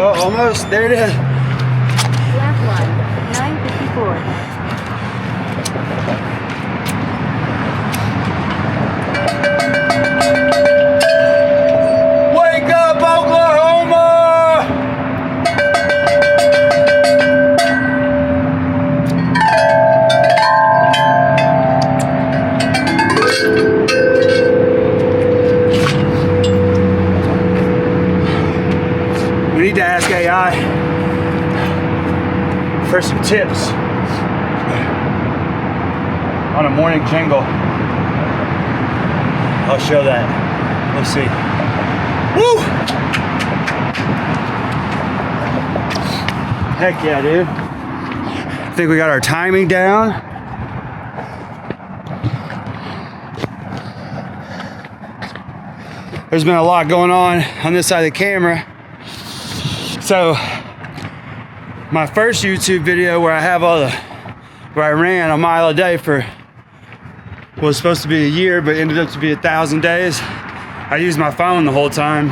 Oh, almost. There it is. Lap 1, 9:54. Wake up, Oklahoma! We need to ask AI for some tips on a morning jingle. I'll show that. We'll see. Woo! Heck yeah, dude. I think we got our timing down. There's been a lot going on this side of the camera. So, my first YouTube video where I ran a mile a day for was supposed to be a year, but ended up to be 1,000 days. I used my phone the whole time.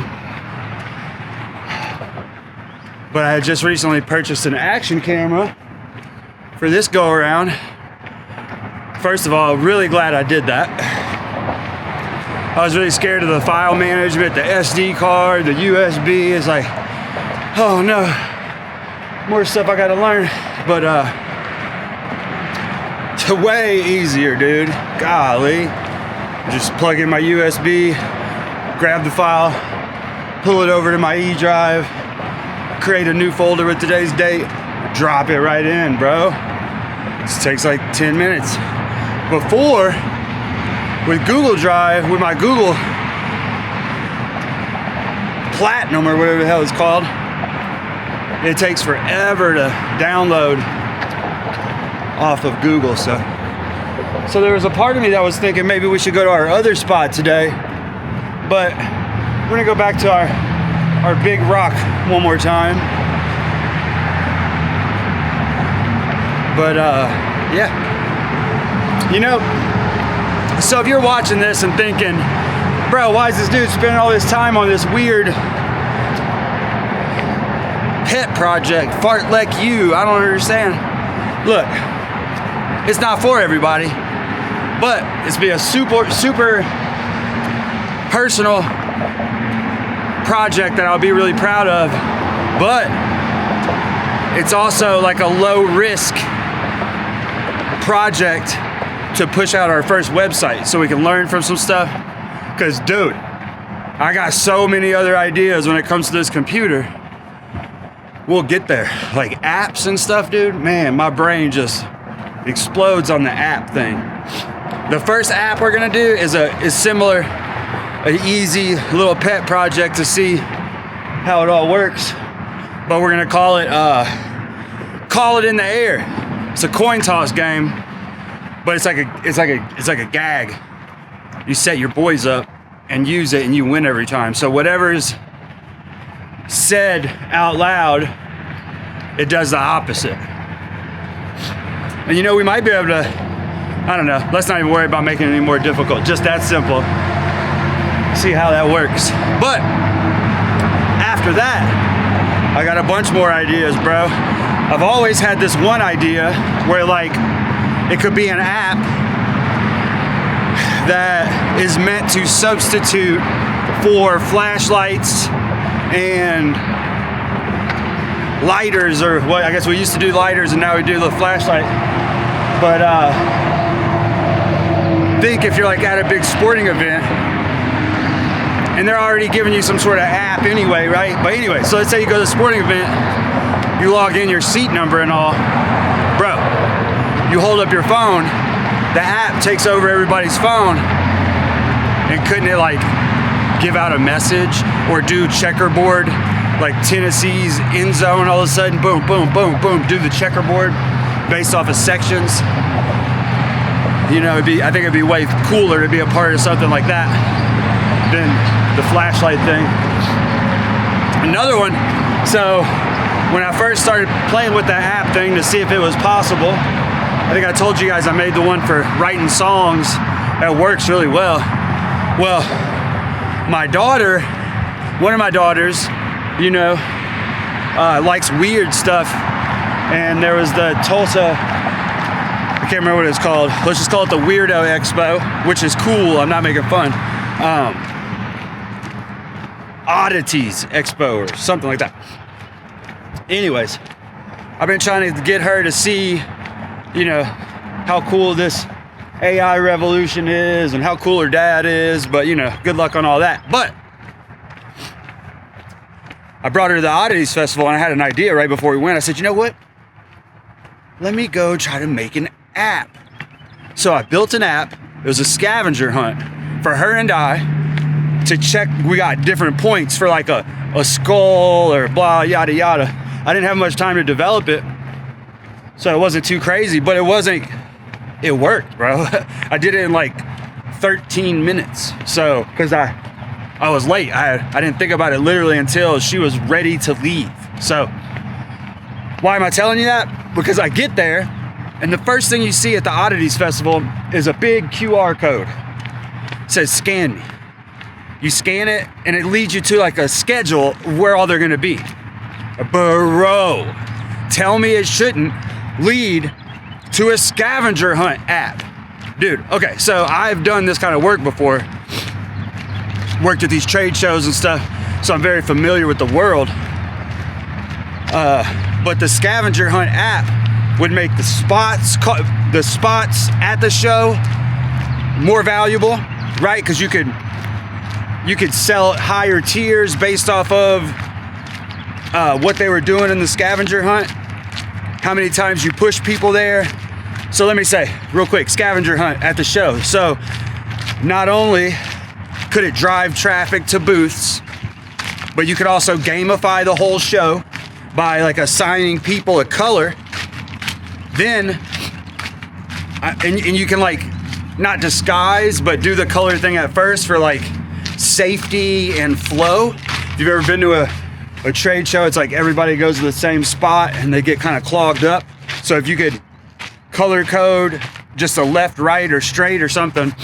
But I had just recently purchased an action camera for this go around. First of all, really glad I did that. I was really scared of the file management, the SD card, the USB. It's like, oh no, more stuff I gotta learn. But it's way easier, dude. Golly. Just plug in my USB, grab the file, pull it over to my E drive, create a new folder with today's date, drop it right in, bro. This takes like 10 minutes. Before, with Google Drive, with my Google Platinum or whatever the hell it's called, it takes forever to download off of Google. So there was a part of me that was thinking maybe we should go to our other spot today, but we're gonna go back to our big rock one more time. But yeah, you know, so if you're watching this and thinking, bro, why is this dude spending all this time on this weird pet project, Fartlek U? I don't understand. Look, it's not for everybody, but it's be a super personal project that I'll be really proud of. But it's also like a low risk project to push out our first website so we can learn from some stuff. Because dude, I got so many other ideas when it comes to this computer. We'll get there. Like apps and stuff, dude. Man, my brain just explodes on the app thing. The first app we're gonna do is similar, an easy little pet project to see how it all works. But we're gonna call it in the air. It's a coin toss game, but it's like a gag. You set your boys up and use it, and you win every time. So whatever's said out loud, it does the opposite. And you know, we might be able to, I don't know, let's not even worry about making it any more difficult. Just that simple. See how that works. But after that, I got a bunch more ideas, bro. I've always had this one idea where like it could be an app that is meant to substitute for flashlights and lighters, or what, I guess we used to do lighters and now we do the flashlight. But think if you're like at a big sporting event and they're already giving you some sort of app anyway, right? But anyway, so let's say you go to the sporting event, you log in your seat number and all, bro, you hold up your phone, the app takes over everybody's phone. And couldn't it like give out a message or do checkerboard, like Tennessee's end zone, all of a sudden, boom, boom, boom, boom, do the checkerboard based off of sections? You know, I think it'd be way cooler to be a part of something like that than the flashlight thing. Another one, so when I first started playing with that app thing to see if it was possible, I think I told you guys I made the one for writing songs that works really well. Well, my daughter, one of my daughters, you know, likes weird stuff. And there was the Tulsa, I can't remember what it's called. Let's just call it the Weirdo Expo, which is cool. I'm not making fun. Oddities Expo or something like that. Anyways, I've been trying to get her to see, you know, how cool this AI revolution is and how cool her dad is, but you know, good luck on all that. But I brought her to the Oddities Festival and I had an idea right before we went. I said, you know what? Let me go try to make an app. So I built an app. It was a scavenger hunt for her and I to check. We got different points for like a skull or blah, yada, yada. I didn't have much time to develop it, so it wasn't too crazy, but it worked, bro. I did it in like 13 minutes. So, cause I was late. I didn't think about it literally until she was ready to leave. So why am I telling you that? Because I get there and the first thing you see at the Oddities Festival is a big QR code. It says scan me. You scan it and it leads you to like a schedule of where all they're gonna be. Bro, tell me it shouldn't lead to a scavenger hunt app. Dude, okay, so I've done this kind of work before. Worked at these trade shows and stuff, so I'm very familiar with the world. But the scavenger hunt app would make the spots at the show more valuable, right? Because you could sell higher tiers based off of what they were doing in the scavenger hunt, how many times you push people there. So let me say real quick, scavenger hunt at the show. So not only could it drive traffic to booths, but you could also gamify the whole show by like assigning people a color. Then, and you can like not disguise, but do the color thing at first for like safety and flow. If you've ever been to a trade show, it's like everybody goes to the same spot and they get kind of clogged up. So if you could color code just a left, right, or straight or something,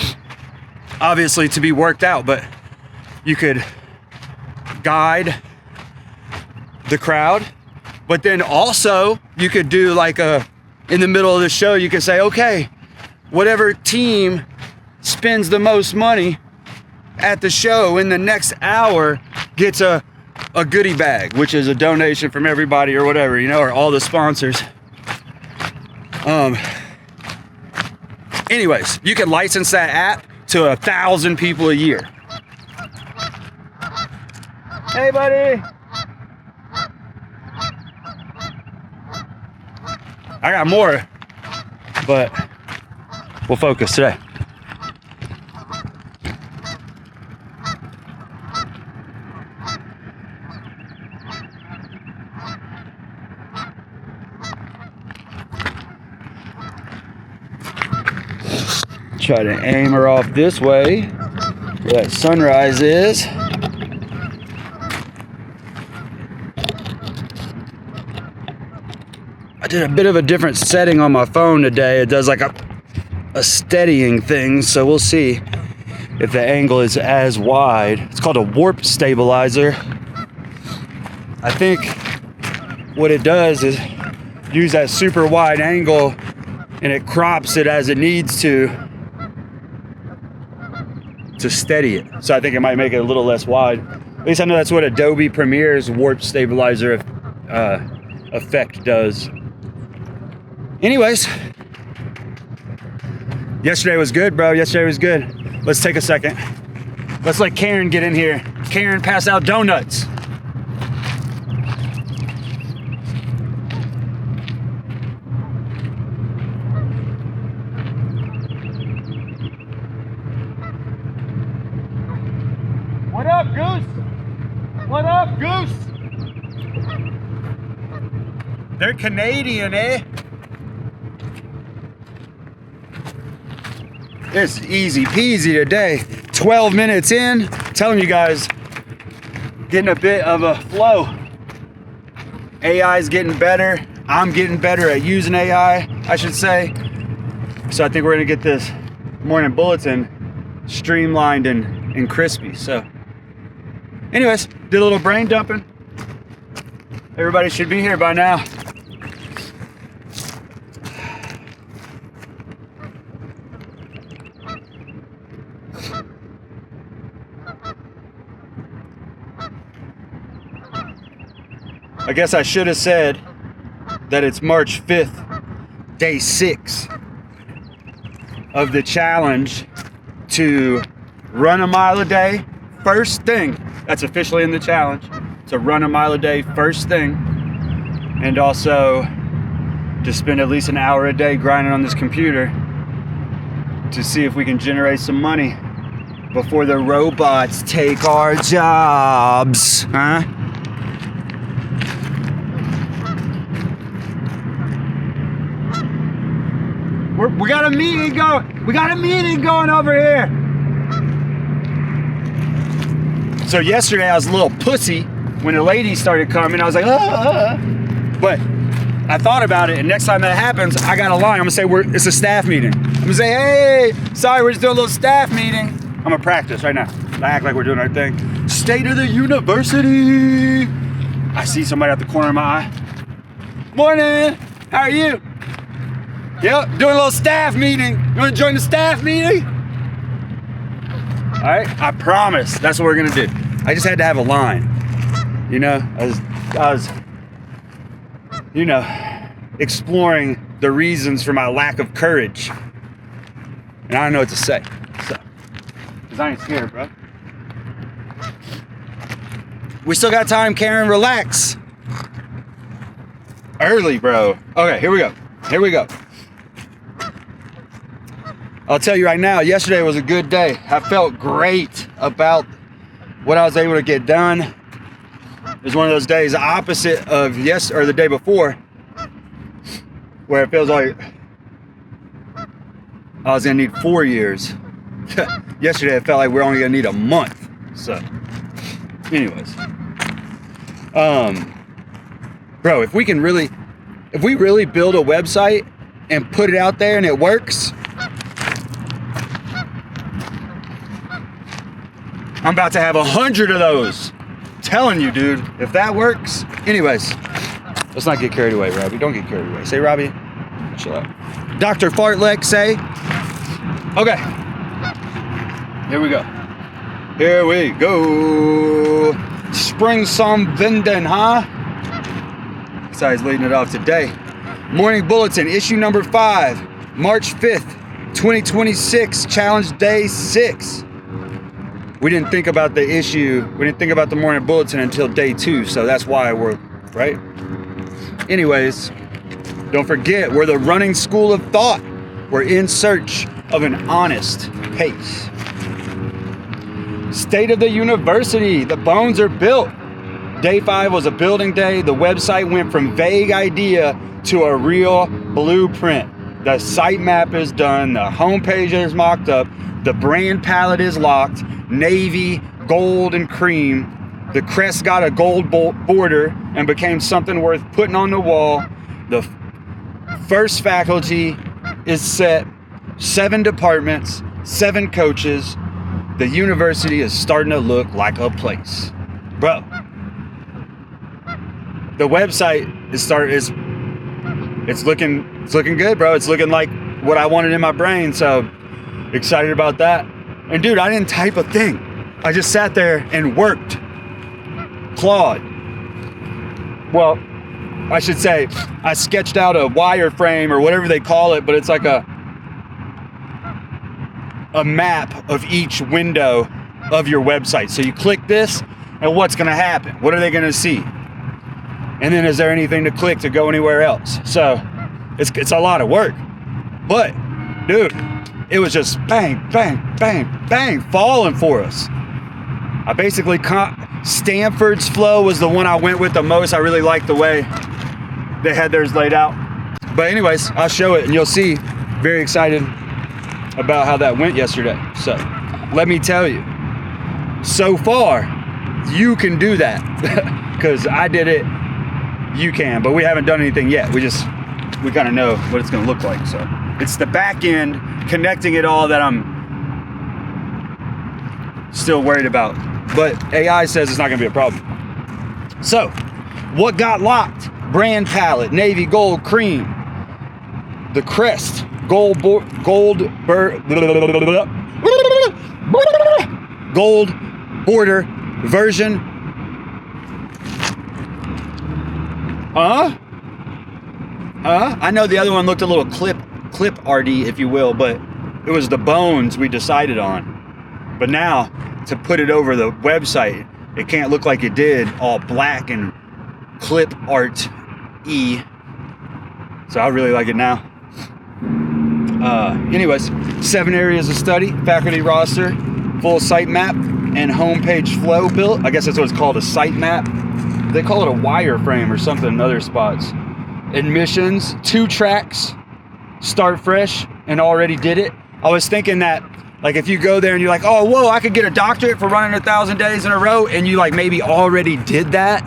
obviously to be worked out, but you could guide the crowd. But then also you could do like in the middle of the show, you could say, okay, whatever team spends the most money at the show in the next hour gets a goodie bag, which is a donation from everybody or whatever, you know, or all the sponsors. Anyways, you can license that app to 1,000 people a year. Hey, buddy. I got more, but we'll focus today. Try to aim her off this way where that sunrise is. I did a bit of a different setting on my phone today. It does like a steadying thing, so we'll see if the angle is as wide. It's called a warp stabilizer. I think what it does is use that super wide angle and it crops it as it needs to steady it. So I think it might make it a little less wide. At least I know that's what Adobe Premiere's warp stabilizer effect does. Anyways, yesterday was good, bro. Yesterday was good. Let's take a second. Let's let Karen get in here. Karen, pass out donuts. What up, Goose? What up, Goose? They're Canadian, eh? It's easy peasy today. 12 minutes in, telling you guys, getting a bit of a flow. AI's getting better. I'm getting better at using AI, I should say. So I think we're gonna get this morning bulletin streamlined and crispy. So anyways, did a little brain dumping. Everybody should be here by now. I guess I should have said that it's March 5th, day 6 of the challenge to run a mile a day first thing. That's officially in the challenge. To run a mile a day first thing, and also to spend at least an hour a day grinding on this computer to see if we can generate some money before the robots take our jobs, huh? We got a meeting going. We got a meeting going over here. So yesterday I was a little pussy when the ladies started coming. I was like, but I thought about it, and next time that happens, I got a line. I'm gonna say it's a staff meeting. I'm gonna say, hey, sorry, we're just doing a little staff meeting. I'm gonna practice right now. I act like we're doing our thing. State of the university. I see somebody at the corner of my eye. Morning. How are you? Yep, doing a little staff meeting. You wanna join the staff meeting? All right, I promise that's what we're gonna do. I just had to have a line. You know, I was, you know, exploring the reasons for my lack of courage. And I don't know what to say, so. Cause I ain't scared, bro. We still got time, Karen, relax. Early, bro. Okay, here we go. Here we go. I'll tell you right now, yesterday was a good day. I felt great about what I was able to get done. It was one of those days opposite of the day before, where it feels like I was gonna need 4 years. Yesterday it felt like we're only gonna need a month. So, anyways. Bro, if we really build a website and put it out there and it works, I'm about to have 100 of those. Telling you, dude, if that works. Anyways, let's not get carried away, Robbie. Don't get carried away. Say, Robbie, chill out. Dr. Fartleg, say. Okay. Here we go. Here we go. Spring some Vinden, huh? Besides leading it off today. Morning Bulletin, issue number 5, March 5th, 2026, challenge day 6. We didn't think about the issue, we didn't think about the morning bulletin until day 2, so that's why we're, right? Anyways, don't forget, we're the running school of thought. We're in search of an honest pace. State of the university, the bones are built. Day 5 was a building day. The website went from vague idea to a real blueprint. The site map is done, the homepage is mocked up, the brand palette is locked, navy, gold, and cream. The crest got a gold border and became something worth putting on the wall. The first faculty is set, 7 departments, 7 coaches. The university is starting to look like a place. Bro, the website it's looking good, bro. It's looking like what I wanted in my brain, so excited about that. And dude, I didn't type a thing. I just sat there and worked. Clawed. Well, I should say, I sketched out a wireframe or whatever they call it, but it's like a map of each window of your website. So you click this, and what's gonna happen? What are they gonna see? And then is there anything to click to go anywhere else? So it's a lot of work. But, dude, it was just bang, bang, bang, bang, falling for us. I basically, Stanford's flow was the one I went with the most. I really liked the way they had theirs laid out. But anyways, I'll show it and you'll see. Very excited about how that went yesterday. So let me tell you, so far, you can do that. Because I did it, you can, but we haven't done anything yet. We kind of know what it's gonna look like. So it's the back end, connecting it all, that I'm still worried about. But AI says it's not gonna be a problem. So What got locked? Brand palette, navy gold cream. The crest, gold gold border version. I know the other one looked a little clip arty, if you will, but it was the bones we decided on. But now, to put it over the website, it can't look like it did, all black and clip art-y. So I really like it now. Anyways, 7 areas of study, faculty roster, full site map, and homepage flow built. I guess that's what it's called, a site map. They call it a wireframe or something in other spots. Admissions, 2 tracks, start fresh, and already did it. I was thinking that, like, if you go there and you're like, oh, whoa, I could get a doctorate for running 1,000 days in a row, and you like maybe already did that,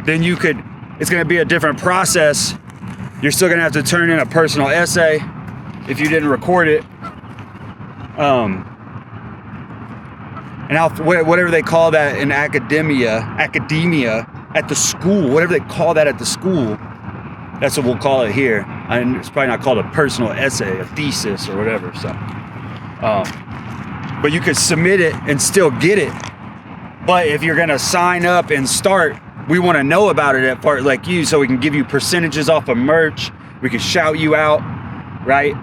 then you could, it's gonna be a different process. You're still gonna have to turn in a personal essay if you didn't record it. And whatever they call that in academia at the school, whatever they call that at the school, that's what we'll call it here. And it's probably not called a personal essay, a thesis or whatever. So, but you could submit it and still get it. But if you're gonna sign up and start, we want to know about it at part like you, so we can give you percentages off of merch. We can shout you out, right?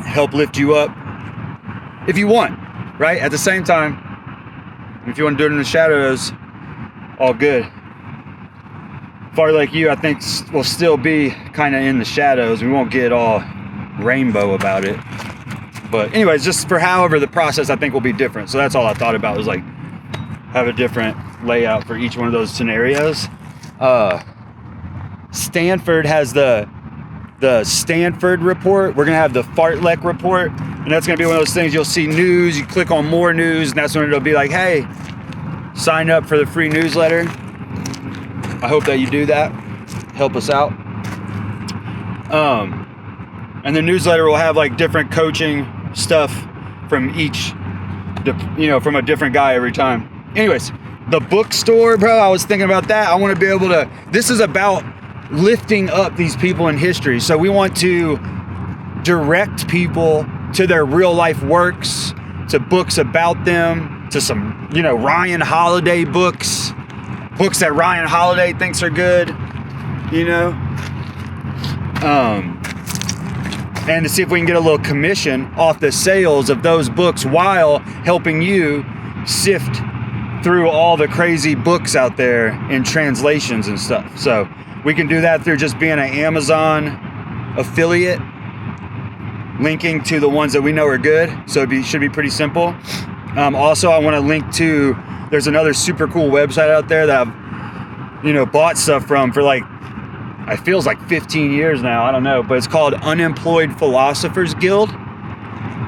Help lift you up if you want, right? At the same time, if you want to do it in the shadows, all good. Far like you, I think will still be kind of in the shadows. We won't get all rainbow about it. But anyways, just for however the process I think will be different. So that's all I thought about, was like have a different layout for each one of those scenarios. Stanford has the Stanford report. We're gonna have the Fartlek report, and that's gonna be one of those things you'll see news, you click on more news, and that's when it'll be like, hey, sign up for the free newsletter. I hope that you do that. Help us out. And the newsletter will have like different coaching stuff from each, from a different guy every time. Anyways, the bookstore, bro, I was thinking about that. I want to be able to, this is about lifting up these people in history. So we want to direct people to their real life works, to books about them, to some, Ryan Holiday books that Ryan Holiday thinks are good, and to see if we can get a little commission off the sales of those books while helping you sift through all the crazy books out there in translations and stuff. So we can do that through just being an Amazon affiliate, linking to the ones that we know are good. So it should be pretty simple. Also, I want to link to, there's another super cool website out there that I've, bought stuff from for like, it feels like 15 years now, I don't know, but it's called Unemployed Philosophers Guild.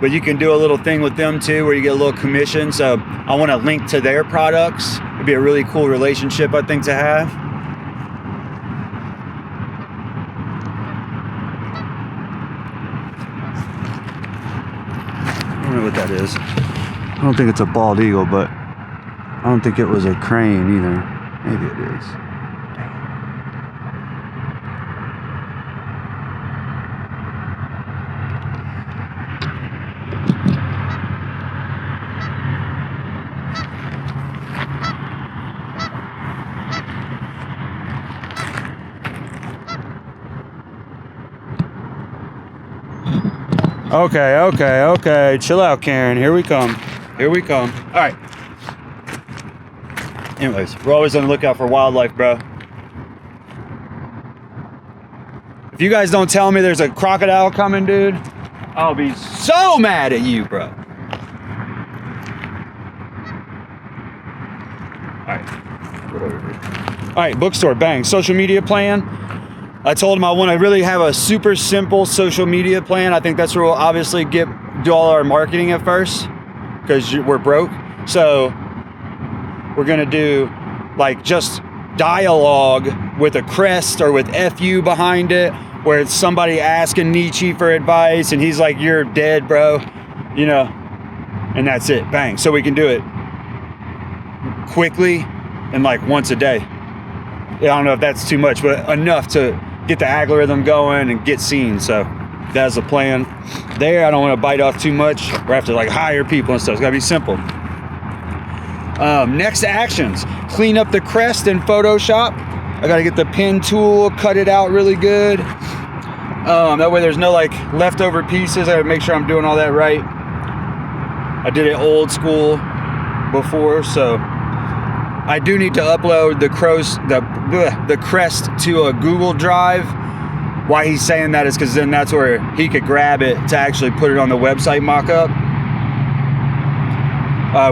But you can do a little thing with them too, where you get a little commission. So I want to link to their products. It'd be a really cool relationship, I think, to have. I don't know what that is. I don't think it's a bald eagle, but I don't think it was a crane either. Maybe it is. Okay. Chill out, Karen. Here we come. All right. Anyways, we're always on the lookout for wildlife, bro. If you guys don't tell me there's a crocodile coming, dude, I'll be so mad at you, bro. All right, bookstore, bang. Social media plan. I told him I want to really have a super simple social media plan. I think that's where we'll obviously do all our marketing at first, because we're broke. So we're going to do like just dialogue with a crest or with FU behind it, where it's somebody asking Nietzsche for advice and he's like, you're dead, bro, and that's it. Bang. So we can do it quickly and like once a day. I don't know if that's too much, but enough to get the algorithm going and get seen. So that's the plan there. I don't want to bite off too much or have to like hire people and stuff. It's gotta be simple. Next actions, clean up the crest in Photoshop. I gotta get the pen tool, cut it out really good. That way there's no like leftover pieces. I gotta make sure I'm doing all that right. I did it old school before, so I do need to upload the crest to a Google Drive. Why he's saying that is because then that's where he could grab it to actually put it on the website mock-up.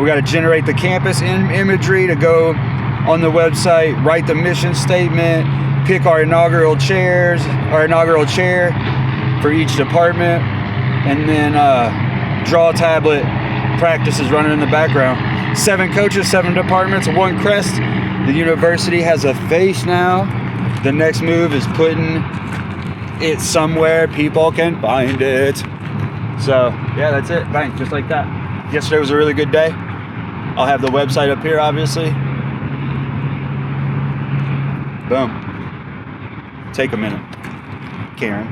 We got to generate the campus imagery to go on the website, write the mission statement, pick our inaugural chair for each department, and then draw tablet practice is running in the background. 7 coaches, 7 departments, 1 crest. The university has a face now. The next move is putting it somewhere people can find it. So yeah, that's it. Bang, just like that. Yesterday was a really good day. I'll have the website up here, obviously. Boom. Take a minute, Karen.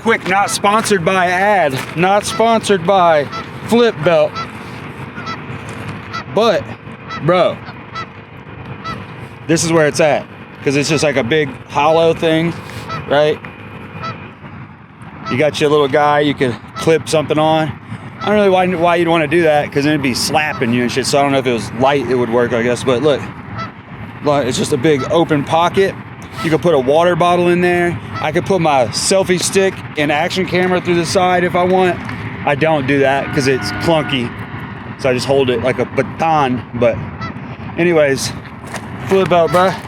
Quick, not sponsored by ad, not sponsored by Flip Belt. But, bro, this is where it's at. Because it's just like a big hollow thing, right? You got your little guy, you could clip something on. I don't know why you'd want to do that, because then it'd be slapping you and shit. So I don't know if it was light, it would work, I guess. But look, it's just a big open pocket. You could put a water bottle in there. I could put my selfie stick and action camera through the side if I want. I don't do that because it's clunky. So I just hold it like a baton. But anyways, flip out, bruh.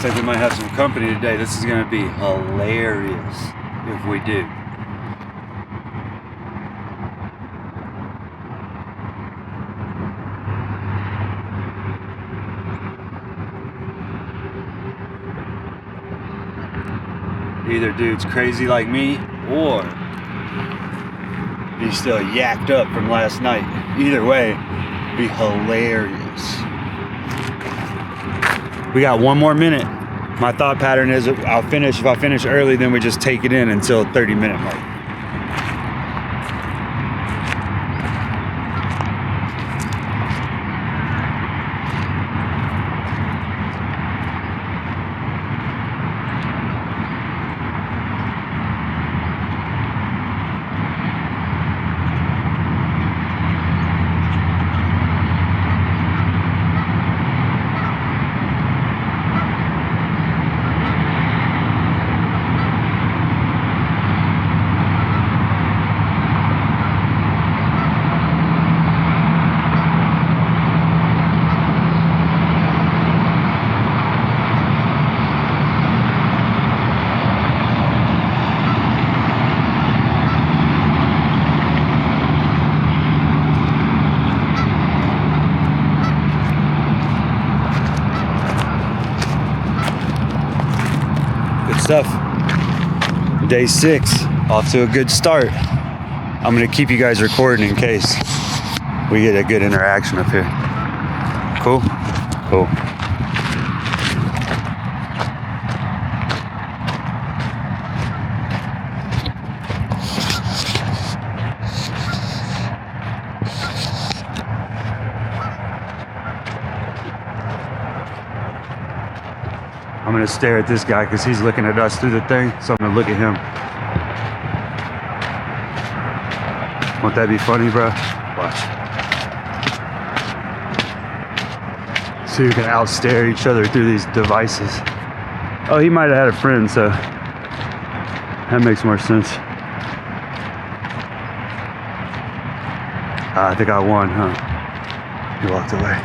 Looks like we might have some company today. This is gonna be hilarious if we do. Either dude's crazy like me, or he's still yacked up from last night. Either way, be hilarious. We got 1 more minute. My thought pattern is if I finish early, then we just take it in until 30-minute mark. Stuff. Day 6, off to a good start. I'm gonna keep you guys recording in case we get a good interaction up here. Cool? Cool. I'm gonna stare at this guy because he's looking at us through the thing, so I'm gonna look at him. Won't that be funny, bro? Watch. So you can outstare each other through these devices. Oh, he might have had a friend, so that makes more sense. I think I won, huh? He walked away.